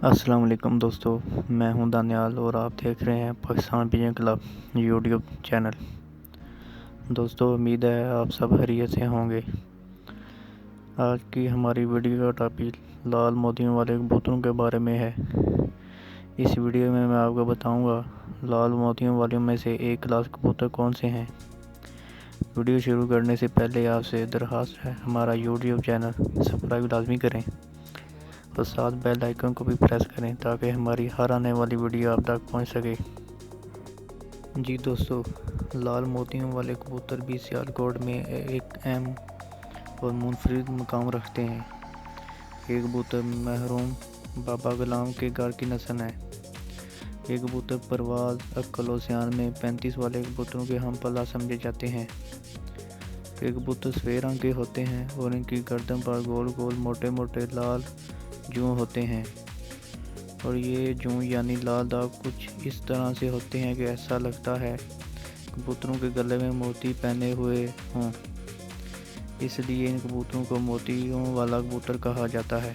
अस्सलाम वालेकुम दोस्तों, मैं हूं दानियाल और आप देख रहे हैं Pakistan pigeon club YouTube channel. दोस्तों, उम्मीद है आप सब खैरियत से होंगे। आज की हमारी वीडियो का टॉपिक लाल मोतियों वाले कबूतरों के बारे में है। इस वीडियो में मैं आपको बताऊंगा लाल मोतियों वालों में से एक क्लास कबूतर कौन से हैं। वीडियो शुरू करने से पहले आपसे दरख्वास्त है, हमारा यूट्यूब चैनल सब्सक्राइब लाजमी करें और साथ बेल आइकन को भी प्रेस करें ताकि हमारी हर आने वाली वीडियो आप तक पहुंच सके। जी दोस्तों, लाल मोतियों वाले कबूतर भी सियालकोट में एक अहम और मुनफरिद मकाम रखते हैं। ये कबूतर मरहूम बाबा गुलाम के घर की नस्ल है। ये कबूतर परवाज़, अक्ल और सियान में 35 वाले कबूतरों के हम पला समझे जाते हैं। ये कबूतर सफ़ेद रंग के होते हैं और इनकी गर्दन पर गोल गोल मोटे मोटे लाल जूं होते हैं और ये जूं यानी लाल दाग कुछ इस तरह से होते हैं कि ऐसा लगता है कबूतरों के गले में मोती पहने हुए हों। इसलिए इन कबूतरों को मोतियों वाला कबूतर कहा जाता है।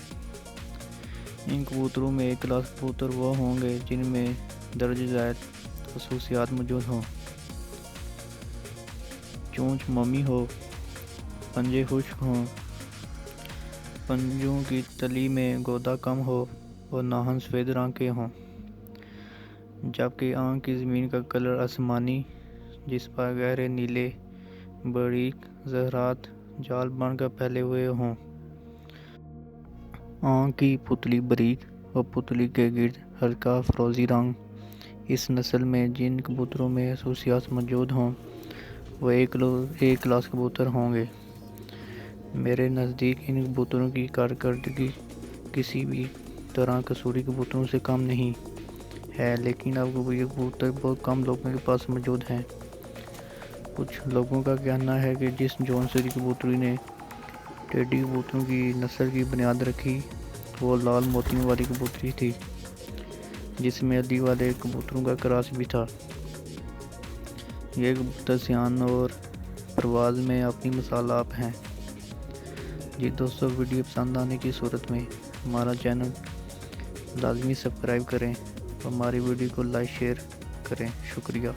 इन कबूतरों में एक क्लास कबूतर वो होंगे जिनमें दर्ज ज़ायद खसूसियात मौजूद हों। चोंच मोमी हो, पंजे खुश्क हों, पंजों की तली में गोदा कम हो और नाहन सफ़ेद रंग के हों, जबकि आंख की ज़मीन का कलर आसमानी जिस पर गहरे नीले बारीक ज़रात जाल बनकर फैले हुए हों। आंख की पुतली बारीक और पुतली के गिर्द हल्का फ़िरोज़ी रंग। इस नस्ल में जिन कबूतरों में खसूसियात मौजूद हों वो एक क्लास कबूतर होंगे। मेरे नज़दीक इन कबूतरों की कारकर्दगी किसी भी तरह कसूरी कबूतरों से कम नहीं है, लेकिन अब ये कबूतर बहुत कम लोगों के पास मौजूद हैं। कुछ लोगों का कहना है कि जिस जौनसरी कबूतरी ने टेडी कबूतरों की नस्ल की बुनियाद रखी वो लाल मोतियों वाली कबूतरी थी, जिसमें अली वाले कबूतरों का क्रॉस भी था। ये कबूतर सियान और परवाज़ में अपनी मिसाल आप हैं। जी दोस्तों, वीडियो पसंद आने की सूरत में हमारा चैनल लाजमी सब्सक्राइब करें और हमारी वीडियो को लाइक शेयर करें। शुक्रिया।